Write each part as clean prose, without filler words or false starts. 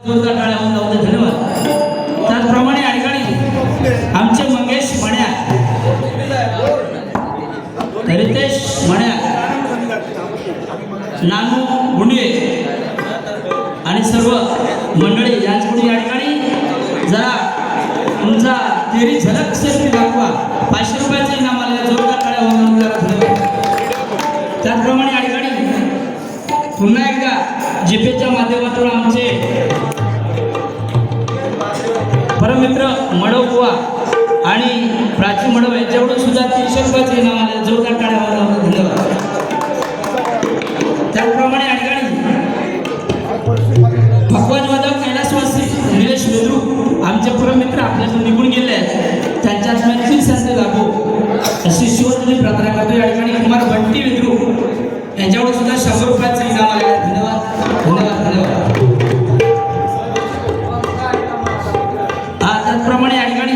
जोरदार टाळ्या होऊन जाऊ दे. धन्यवाद. त्याचप्रमाणे या ठिकाणी आमचे मंगेश मण्या, रितेश मण्या, नानू गुंडे आणि सर्व मंडळी यांच्याकडून या ठिकाणी जरा तुमचा तेरी झलक सेल्फी दाखवा. 500 रुपयाचे इनाम आले. जोरदार टाळ्या होऊन धन्यवाद. त्याचप्रमाणे या ठिकाणी पुन्हा एकदा जीपेच्या माध्यमातून आमचे परममित्र मडव बुवा आणि प्राची मडव यांच्याकडून सुद्धा 300 रुपयाचे इनाम आले. जोरदार टाळ्या होऊन धन्यवाद. त्याचप्रमाणे या ठिकाणी भगवान वादक कैलासवासी निलेश वेद्रू आमचे परममित्र आपल्यातून निघून गेले आहेत. त्यांच्या आत्म्याची संत लाभो अशी शिवजनी प्रार्थना करतो. या ठिकाणी कुमार बंटी वेद्रू यांच्याकडून सुद्धा 100 रुपयाचे इनाम आले. धन्यवाद धन्यवाद धन्यवाद. त्याचप्रमाणे या ठिकाणी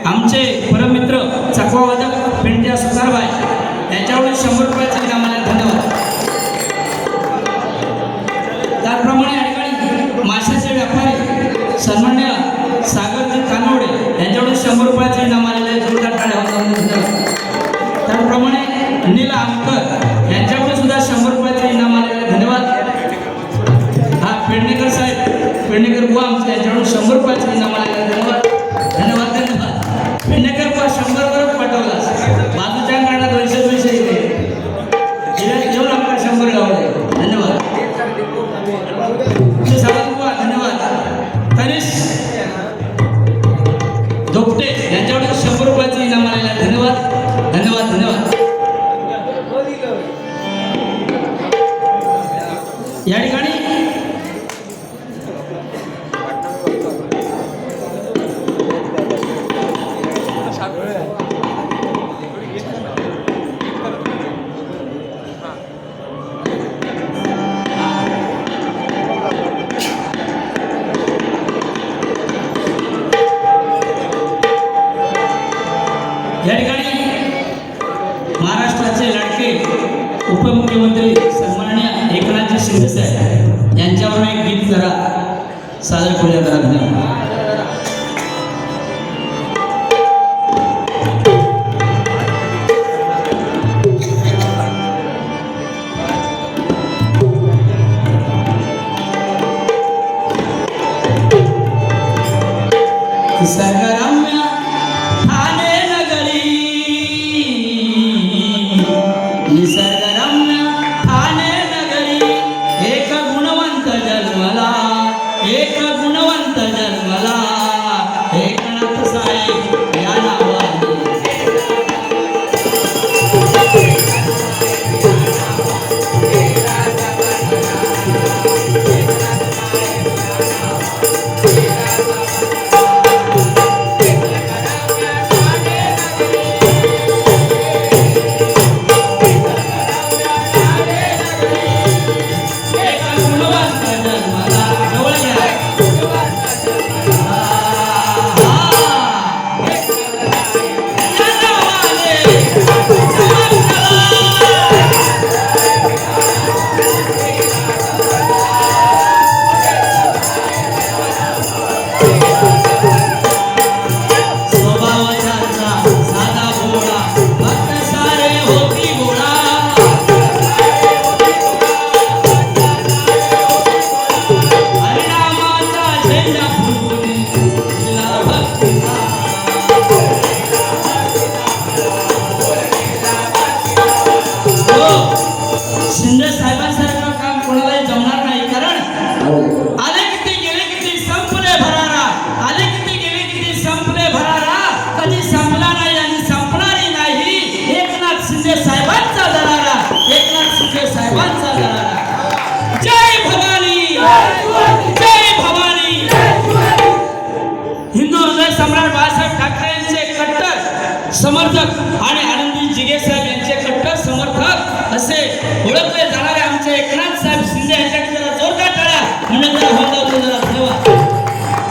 आमचे परममित्र चकवा वादक पेंट्या सुतारबाई यांच्याकडून 100 रुपयाचे इनाम आले. धन्यवाद. त्याचप्रमाणे या ठिकाणी माशाचे व्यापारी सन्मान्य सागरजी कानवडे यांच्याकडून 100 रुपयाचे इनाम आलेले. जोरदार टाळ्या होऊन धन्यवाद. त्याचप्रमाणे अनिल आमकर यांच्याकडून सुद्धा 100 रुपयाचे इनाम आलेले. धन्यवाद. हा पेडणेकर साहेब, पेडणेकर बुवा आमचे यांच्याकडून 100 रुपयाचे इनाम आलेले. धन्यवाद धन्यवाद धन्यवाद. पेडणेकर बुवा 100 वरच पाठवला. बाजूच्या काढा 200 येऊन आपल्या 100 गावले. धन्यवाद. बुवा धन्यवाद. तनिष धोपटे यांच्याकडून 100 रुपयाचे इनाम आलेले. धन्यवाद धन्यवाद धन्यवाद. या ठिकाणी महाराष्ट्राचे लाडके उपमुख्यमंत्री सन्माननीय एकनाथजी शिंदे साहेब यांच्यावर एक गीत जरा सादर करूया. धन्यवाद. समर्थक आणि आनंदी जिगे साहेब यांचे कट्टर समर्थक असे ओळखले जाणारे आमचे एकनाथ साहेब शिंदे यांच्याकडे जरा जोरदार टाळ्या म्हणून जरा होऊन जरा धन्यवाद.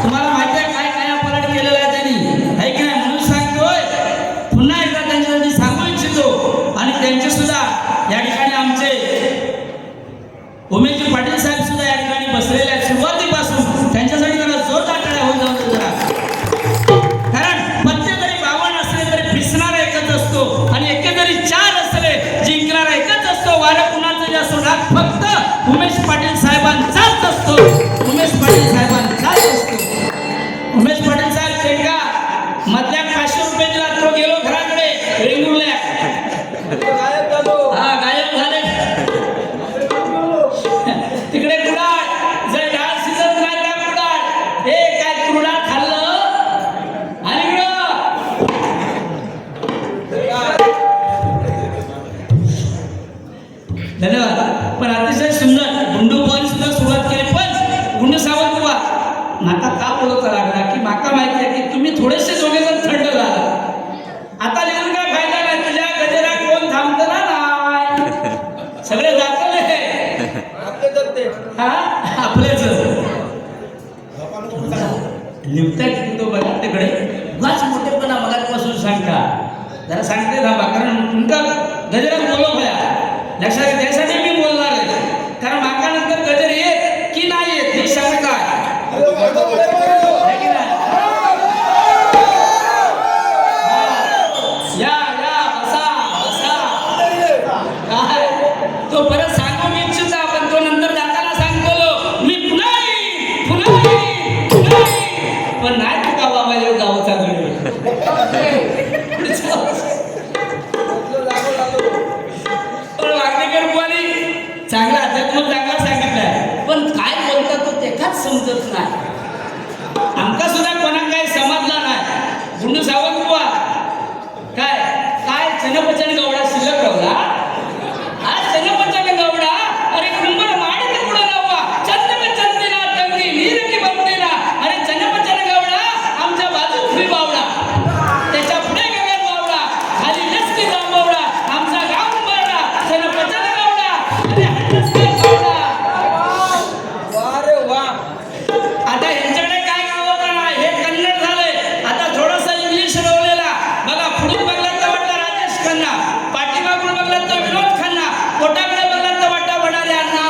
तुम्हाला माहिती आहे काय काय पलट केलेला आहे त्यांनी, आहे की नाही? म्हणून सांगतोय पुन्हा एकदा त्यांच्यासाठी सांगू इच्छितो. आणि त्यांचे सुद्धा या ठिकाणी आमचे उमेशजी पाटील साहेब सुद्धा या ठिकाणी बसलेले आहेत सुरुवातीपासून. सावंत बुवा नाका का बोलता लागला की माका माहिती आहे की तुम्ही थोडेसे दोघे जण थंड झाला. आता लिहून काय फायदा नाही, तुझ्या गजरा कोण थांबतं ना नाही, सगळे जातले हा आपलेच लिहताय की तो बघा तिकडे उगाच मोठेपणा मगापासून सांगता जरा सांगते थांबा, कारण तुमका गजरा बोलव भया लक्षात घ्या. त्यासाठी मी बोलणार आहे, कारण माका नंतर गजर येत की नाही येत हे सांगता या या बसा बसा काय तो परत सांगू मी इच्छिता, पण तो नंतर जाताना सांगतो मी पुन्हा येईन, पुन्हा येईन, पुन्हा येईन. पण नाही तू का बाबा येऊ गावचा गड पण वागणेकर बुवानी चांगला अध्यात्म चांगला सांगितलाय, पण काय बोलतात तो तेकाच समजत नाही. आमका सुद्धा कोणा काय समजला नाही. गुंडू सावंत बुवा काय काय चनपचन गवडा शिल्लक रावला हा चनपचन गवडा अरे कुंभर माडी ते पुढे लावा चंदन चंदना तंगी नीर की बंदीला अरे चनपचन गवडा आमच्या बाजू फ्री बावडा त्याच्या पुढे गगन बावडा खाली लसकी जांभवडा आमचा गाव उंबरडा चनपचन गवडा अरे हटके बावडा वाह रे वाह. आता यांच्याकडे काय गावं नाही, हे कन्नड झालंय. आता थोडंसं इंग्लिश रवलेला बघा. पुढून बघला तर वाटतं राजेश खन्ना, पाठीमागून बघला तर विनोद खन्ना, पोटाकडे बघला तर वाटतं वडाले अण्णा.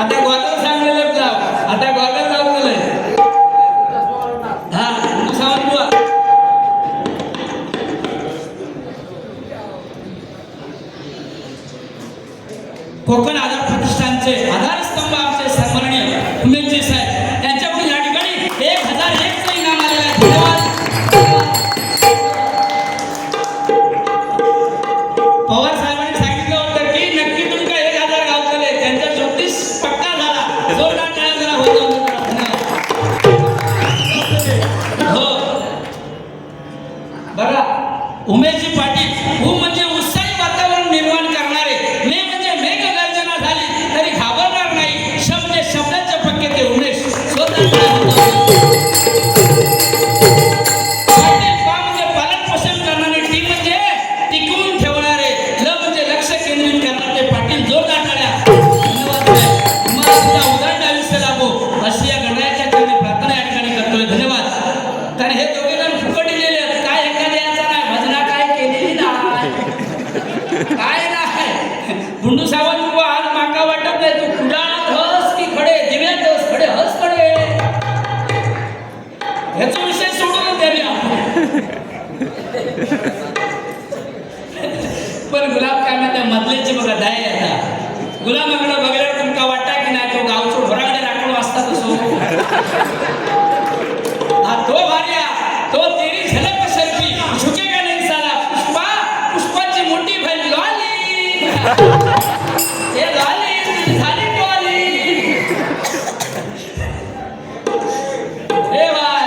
आता ग्वादर सांगलेलं जाव, आता ग्वादर जाऊ गेलंय. हा सावंत बुवा कोकण आधार प्रतिष्ठानचे आधारस्तंभ आमचे सन्माननीय उमेशजी साहेब यांच्याकडून या ठिकाणी 1001 चं इनाम आलेलं आहे. धन्यवाद. पवार साहेबांनी सांगितलं होतं की नक्की तुमका 1000 गावतले, त्यांचा 34 पक्का झाला. जोरदार टाळ्या जरा होतो. हो बघा उमेशजी पाटील खूप म्हणजे उत्साही वातावरण निर्माण करणारे, मे म्हणजे मेघ गर्जना झाली तरी घाबरणार नाही, शब्दाचे पक्के ते उमेश स्वतः पाटील. पा म्हणजे पालन पोषण करणारे, टी म्हणजे टिकवून ठेवणारे, ल म्हणजे लक्ष केंद्रित करणारे पाटील. जोरदार टाळ्या. धन्यवाद. मला सुद्धा उदाहरण आयुष्य लाभो अशी या गणरायाच्या चरणी प्रार्थना या ठिकाणी करतोय. धन्यवाद. कारण हे दोघे जण फुकट दिलेले आहेत, काय एका द्यायचा नाही, भजना काय केलेली नाही, काय नाही. गुंडू सावंत बुवा आज माका वाटत नाही तू कुडाळात हस की खडे, दिव्यात हस खडे, हस खडे. ह्याचा विषय सोडून द्या. पण गुलाब काय म्हणते मधलेची बघा दाय आता गुलाबाकडे बघल्यावर तुमका वाटता की नाही तो गावचो भराकडे राखून वाचता तसो हा तो भार्या तो तेरी झलक सर्फी झुकेगा नहीं साला. पुष्पा पुष्पाची मोठी बहीण लॉली हे लॉली झाली टॉली. हे भाई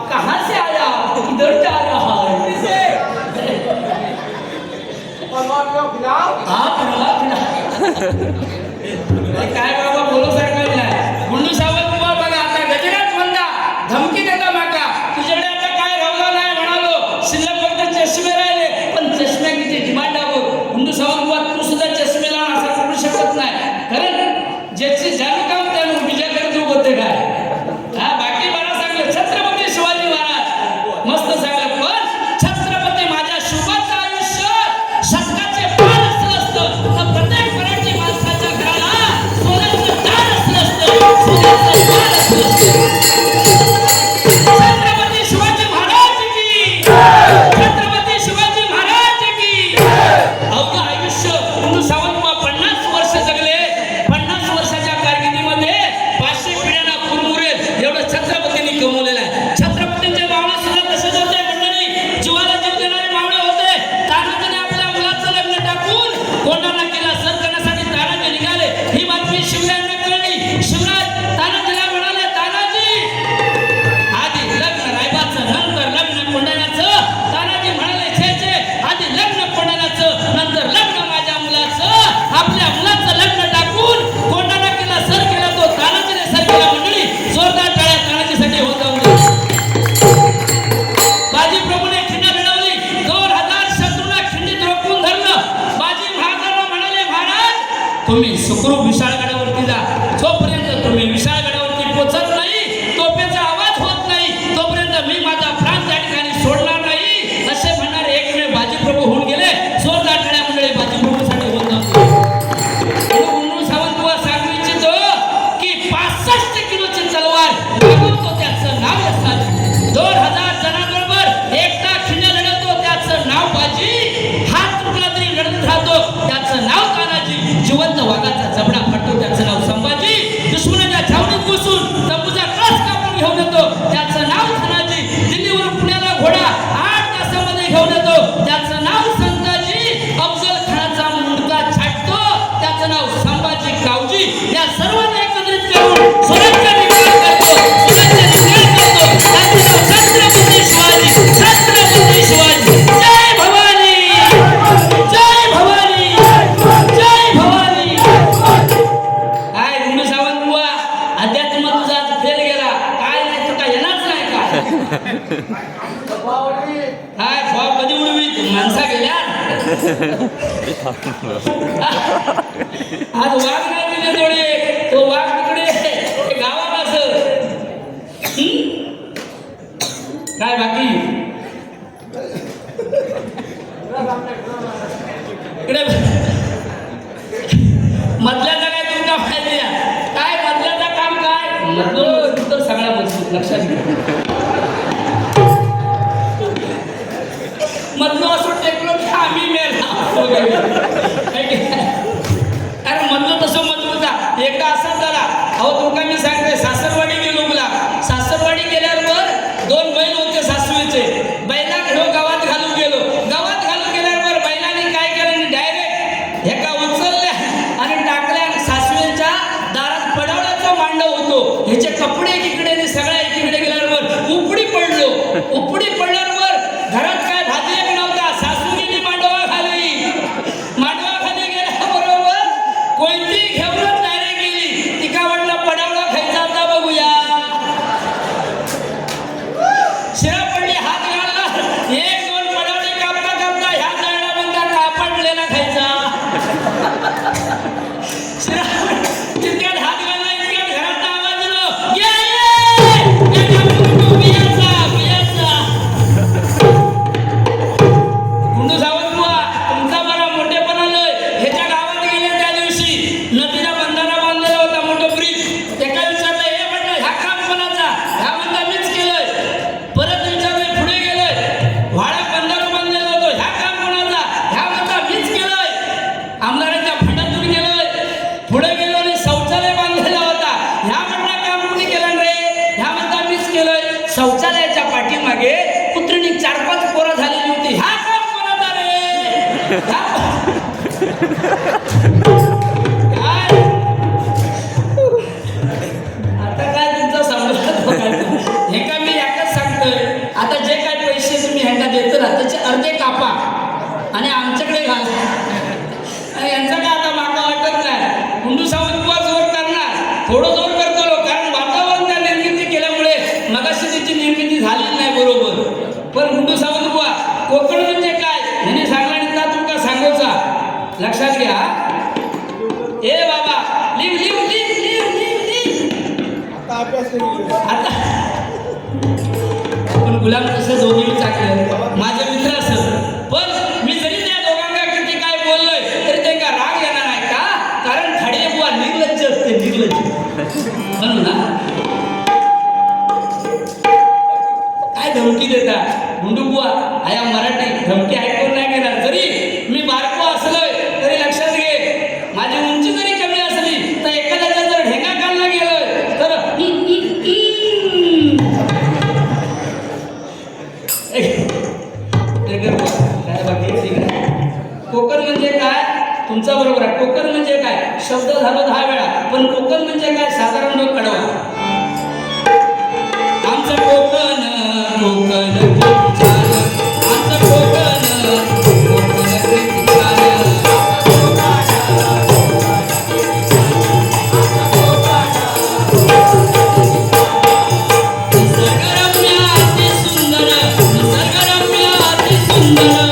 कहाँ से आया किधर जा रहा है काय बाबा बोलू सारखं नाही. गुंडू सावंत बुवा बघा आता गजरात म्हणता धमकी देता माका तुझ्याकडे आता काय राहिलं नाही म्हणालो, शिल्लक फक्त चष्मे राहिले, पण चष्म्या किती डिमांड हवं. गुंडू सावंत बुवा तू सुद्धा चष्मे लावून असं करू शकत नाही, कारण ज्याची ज्यानं काम त्यानं विजयाकडे तू होते काय. हा बाकी मला सांगलं छत्रपती शिवाजी महाराज मस्त सांगलं, पण छत्रपती माझ्या शुभाचं आयुष्य शतकाचे पान असलं असतं तर प्रत्येक मराठी माणसाच्या घराला सोन्याचं दार असलं असतं. तुम्ही सुखरूप विशाळगडावरती जा. जोपर्यंत तुम्ही विशाळगडावरती पोचत नाही, तोफेचा आवाज होत नाही, तोपर्यंत मी माझा प्राण त्या ठिकाणी सोडणार नाही, असे म्हणणारे एकमेव बाजीप्रभू होऊन गेले. जोरदार टाळ्या मंडळी बाजीप्रभूसाठी होत नव्हते. गुंडू सावंत बुवा सांगू इच्छितो की 65 किलोची तलवार वागवतो त्याचं नाव यशाजी. 2000 जणांबरोबर एकटा खिंड्या लढवतो त्याचं नाव बाजी. हात तुटला तरी लढत राहतो त्याचं नाव तानाजी. जिवंत वाघाचा जबडा फाडतो त्याचं नाव संभाजी. दुश्मनाच्या छावणीत घुसून तंबूचा कळस कापून घेऊन येतो त्याचं नाव धनाजी. दिल्लीवरून पुण्याला घोडा 8 तासामध्ये घेऊन येतो त्याचं नाव संताजी. अफजल खानाचा मुंडका छाटतो त्याचं नाव संभाजी गावजी. या सर्वांना एकत्रित करून स्वराज्य निर्माण करतो, स्वराज्य निर्माण करतो त्याचं नाव छत्रपती शिवाजी. छत्रपती शिवाजी. जय भवानी, जय भवानी, जय भवानी. काय गुंडू सावंत बुवा, अध्यात्म तुझा फेल गेला काय? नाही तुका येणारच नाही का? काय भाव कधी उडवी माणसा गेल्या. आज वाघ नाही दिले थोडे, तो वाघ तिकडे गावात असं. काय बाकी इकडे मधल्याचा काय तुमचा माहिती आहे काय? मधल्याचं काम काय? मधलं तर सगळ्या मजबूत लक्षात घ्या. मधलं असं टेकलो की आम्ही मेला. कारण मधलं तसं मजबूत आहे. एकदा असाच झाला. अहो तुमका मी सांगते, सासरवाडी गेलो मुला. सासरवाडी गेल्यावर 2 बैल होते सासवीचे. बैला घेऊन गावात घालून गेलो. गावात घालून गेल्यावर बैलाने काय केलं, डायरेक्ट एका उचलल्या आणि टाकल्या. सासवीच्या दारात पडावल्याचा मांडव होतो. ह्याचे कपडे एकीकडे सगळ्या एकीकडे गेल्यावर उपडी पडलो. उपडी पडल्यावर घरात काय भाजी एक नव्हता. सासू गेली मांडवाखाली. मांडवाखाली गेल्याबरोबर कोयती घेऊनच डायरेक्ट गेली. तिका वाटलं पडावला खायचा होता बघूया. शिरा पडली, हात घालला. 1-2 पडावले कापता कापता ह्या जाळला म्हणता कापडलेला खायचा. शिरा तितक्यात हात घालला, इतक्यात घरात आवाज दिलो, "ये, ये, एका मुंडू बियाचा, बियाचा." गुंडू सावंत बुवा, तुमचा बरा मोठेपणा लय. ह्याच्या गावात गेले त्या दिवशी नदीला बंधारा बांधलेला होता, मोठं ब्रिज. एका विचारलं, हे म्हटलं ह्या काम कोणाचा? ह्या म्हणता मीच केलंय. परत विचारलं, पुढे गेलोय, वाडा बंधारा बांधलेला होतो, ह्या काम कोणाचा? ह्या म्हणता मीच केलंय. आमदाराच्या फंडातून गेलोय. पुढे गेलो आणि शौचालय बांधलेला होता. ह्या म्हणता काम कोणी केलं रे? ह्या म्हणता मीच केलंय. शौचालयाच्या पाठीमागे कुत्रीने 4-5 पोरं झालेली होती. ह्या काम कोणाचा रे? काय आता काय तुमचा संबंध बघायचा? हे का मी याकाच सांगतोय, आता जे काय पैसे तुम्ही ह्यांना देतो ना त्याचे अर्धे कापा आणि आमच्याकडे घाला. यांचा काय आता मागा वाटत नाही. गुंडू सावंत बुवा जोर करणार, थोडं जोर करतो लोक, कारण वातावरण त्या निर्मिती केल्यामुळे मगाशी त्याची निर्मिती झालेली नाही बरोबर. पण गुंडू सावंत बुवा, कोकण म्हणजे काय ह्याने सांगला आणि ता तुमका सांगोचा. लक्षात घ्या. ए बाबा, live live live live live live. आता पण गुलाम कसं दोघी चाकलं माझे मित्र असत. पण मी जरी त्या दोघांना किती काय बोललोय तरी त्यांना राग येणार नाही का? कारण खाडे बुवा निर्लज्ज असते, निर्लज्ज. म्हणून ना काय धमकी देतात गुंडू बुवा. आया मराठी धमकी ऐकून नाही घेणार. जरी मी बारको असलोय तरी लक्षात घे, माझी उंची जरी कमी असली तर एखाद्याच्या जर ढेंगा काढला गेलोय तर काय बाकी. कोकण म्हणजे काय? तुमचा बरोबर आहे. कोकण म्हणजे काय शब्द झालो 10 वेळा, पण कोकण म्हणजे काय साधारण लोक कडवा. आमचं कोकण कोकण खूप छान, आमचं कोकण कोकण खूप छान. निसर्गरम्य अति सुंदर, निसर्गरम्य अति सुंदर.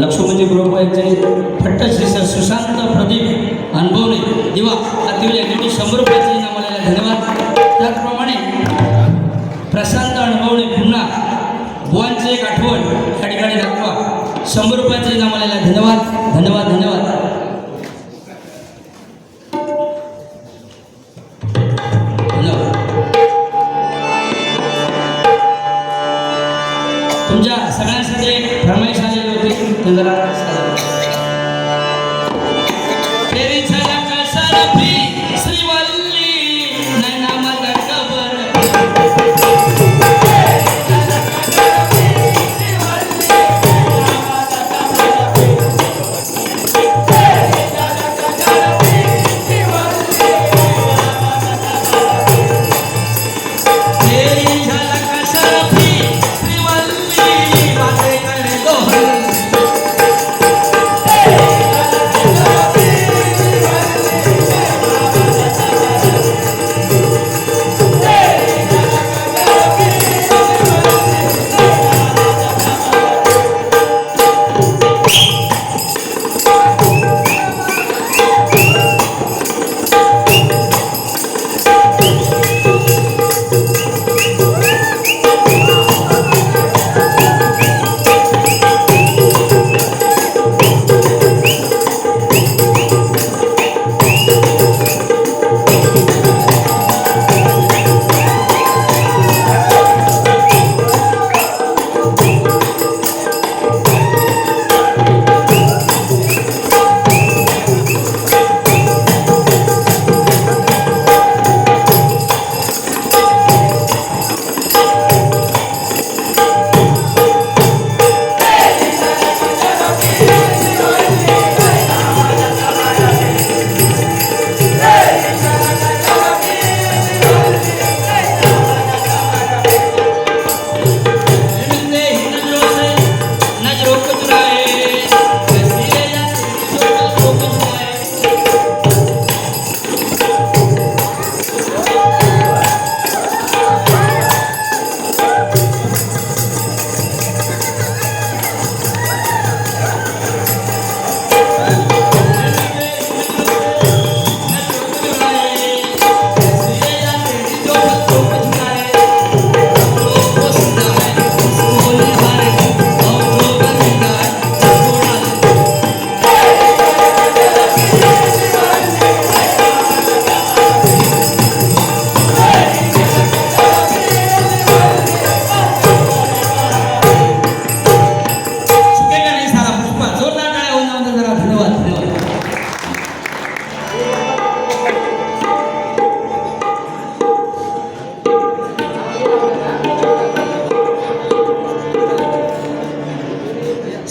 लक्ष्मणजी ग्रुप यांचे फट्ट श्री सुशांत प्रदीप अनुभवणे दिवा अतिवय यांनी 100 रुपयाचे इनाम आलेले धन्यवाद. त्याचप्रमाणे प्रशांत अनुभवणे पुन्हा बुवांची एक आठवण या ठिकाणी दाखवा 100 रुपयाचे इनाम आलेले धन्यवाद धन्यवाद धन्यवाद. तुमच्या सगळ्यांसाठी एक फरमाईश आलेली होती ते जरा तेरी झलक शरफी श्रीवल्ली नैनामत कबर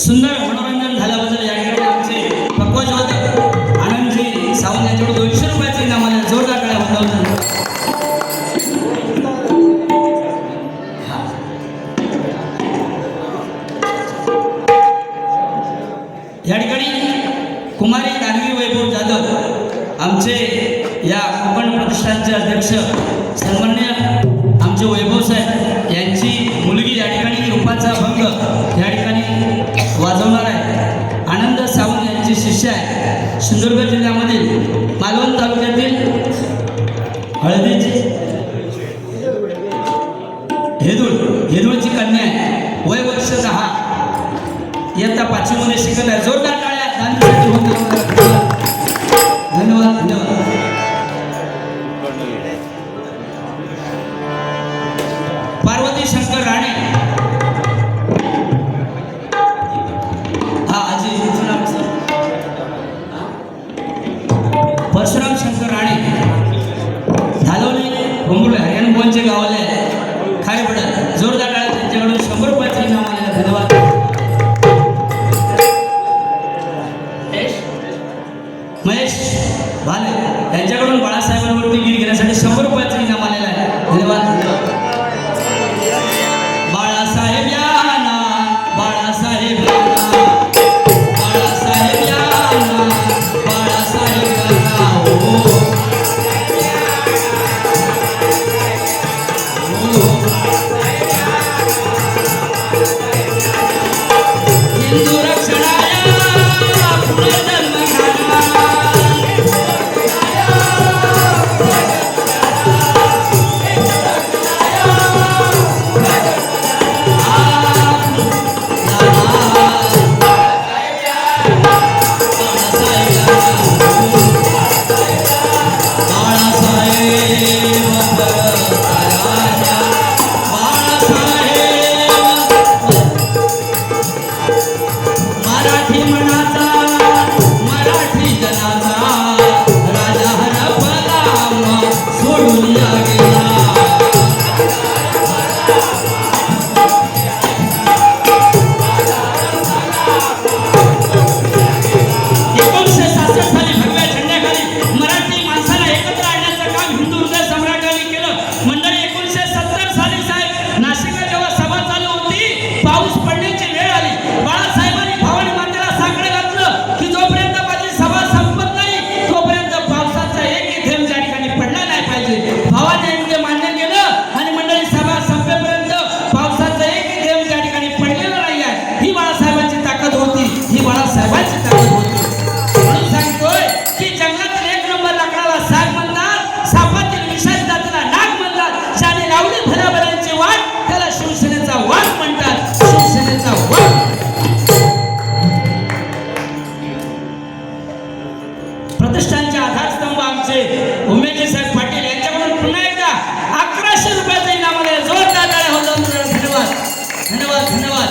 सुंदर मनोरंजन झाल्याबद्दल या ठिकाणी आमचे पक्वज होते आनंदजी सावंत यांच्याकडून 200 रुपयाचे इनाम आले. जोरदार टाळ्या वाजवा. या ठिकाणी कुमारी दानवी वैभव जाधव आमचे या कोकण प्रतिष्ठानचे अध्यक्ष सन्माननीय आमचे वैभव साहेब यांची मुलगी या ठिकाणी रूपाचा भंग या ठिकाणी वाजवणार आहे. आनंद सावंत यांची शिष्य आहे. सिंधुदुर्ग जिल्ह्यामधील मालवण तालुक्यातील हळदीची हेदूळची कन्या आहे. वय वर्ष 10 इयत्ता 5वी मध्ये शिकत आहे. जोरदार टाळ्या दानवीसाठी होत्या. धन्यवाद धन्यवाद. पार्वती शंकर राणे परशुराम शंकर राणे धालोली भोंगुळे हरियाणा बोनचे गावाले खाली पडत. जोरदार टाळ्या त्यांच्याकडून 100 रुपयाचे इनाम आलेले धन्यवाद. महेश भाले यांच्याकडून बाळासाहेबांवरती गीत घेण्यासाठी 100 रुपयाचे इनाम आलेलं आहे. धन्यवाद. बाळासाहेब याना बाळासाहेब याना बाळासाहेब याना बाळासाहेब याना हिंदू रक्षणा मराठी मनाचा मराठी जनाचा राजा हरपला मग सोडून गेला. प्रतिष्ठानचे आधारस्तंभ आमचे उमेश साहेब पाटील यांच्याकडून पुन्हा एकदा 1100 रुपयाचं इनाम आले. जोरदार टाळ्या होऊ द्या. धन्यवाद धन्यवाद धन्यवाद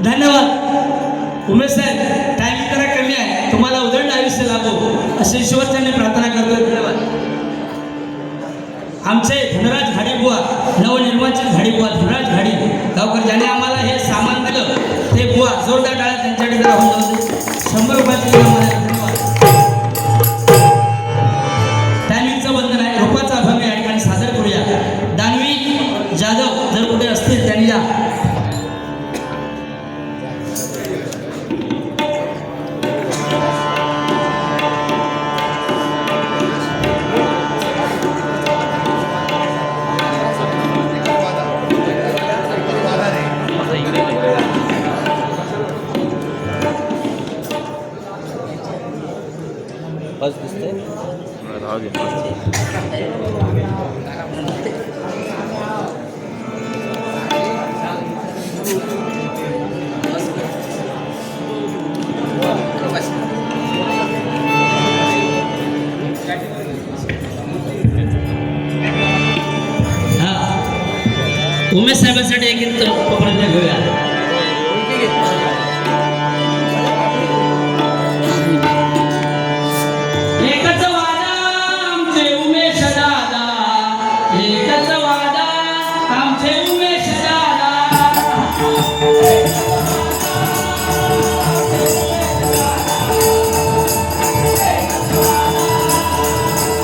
धन्यवाद. उमेश साहेब टाइम जरा कमी आहे, तुम्हाला उदंड आयुष्य लाभो अशी ईश्वरचरणी प्रार्थना करतो. धन्यवाद. आमचे धनराज घाडीबुवा नवनिर्वाचित घाडीबुवा धनराज घाडी गावकर ज्याने आम्हाला हे सामान दिलं ते बुवा जोरदार टाळ्या त्यांच्याकडे जरा होऊन जाऊ दे. 100 रुपयाचे आम्हाला धन्यवाद. दानवीचं बंधन आहे, रोपाचा अभंग या ठिकाणी सादर करूया. दानवी जाधव जर कुठे असतील त्यांनी या. बस दिसते राहू दे. उमेश साहेबांसाठी एक प्रश्न घेऊया. एकच वादा आमचे उमेश दादा, एकच वादा आमचे उमेश दादा.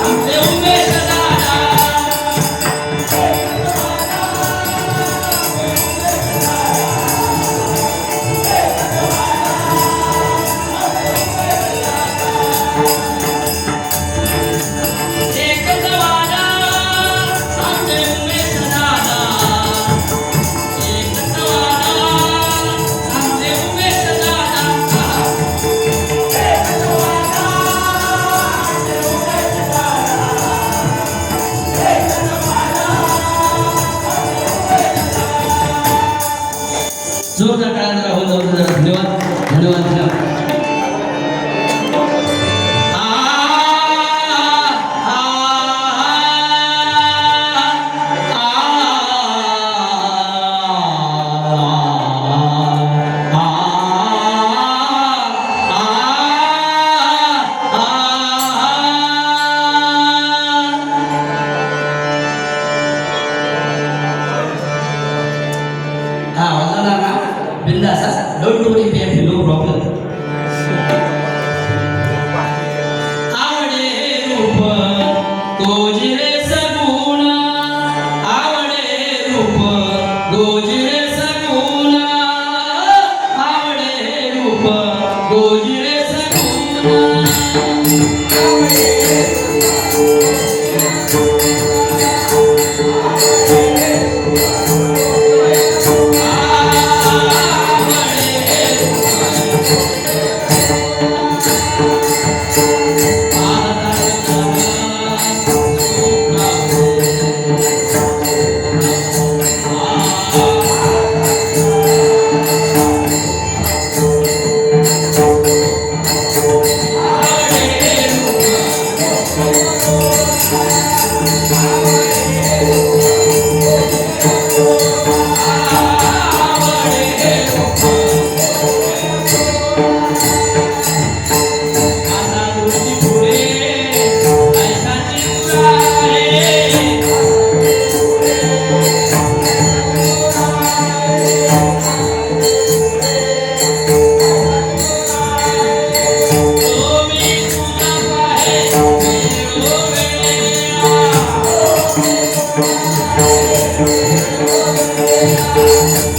आमचे उमेश दादा जोरदार टाळ्या जरा होऊन जाऊ दे. धन्यवाद धन्यवाद धन्यवाद. Don't do it, no problem. आवडे रूप गोजिरे सगुण, आवडे रूप गोजिरे सगुण, आवडे रूप गोजिरे सगुण. Thank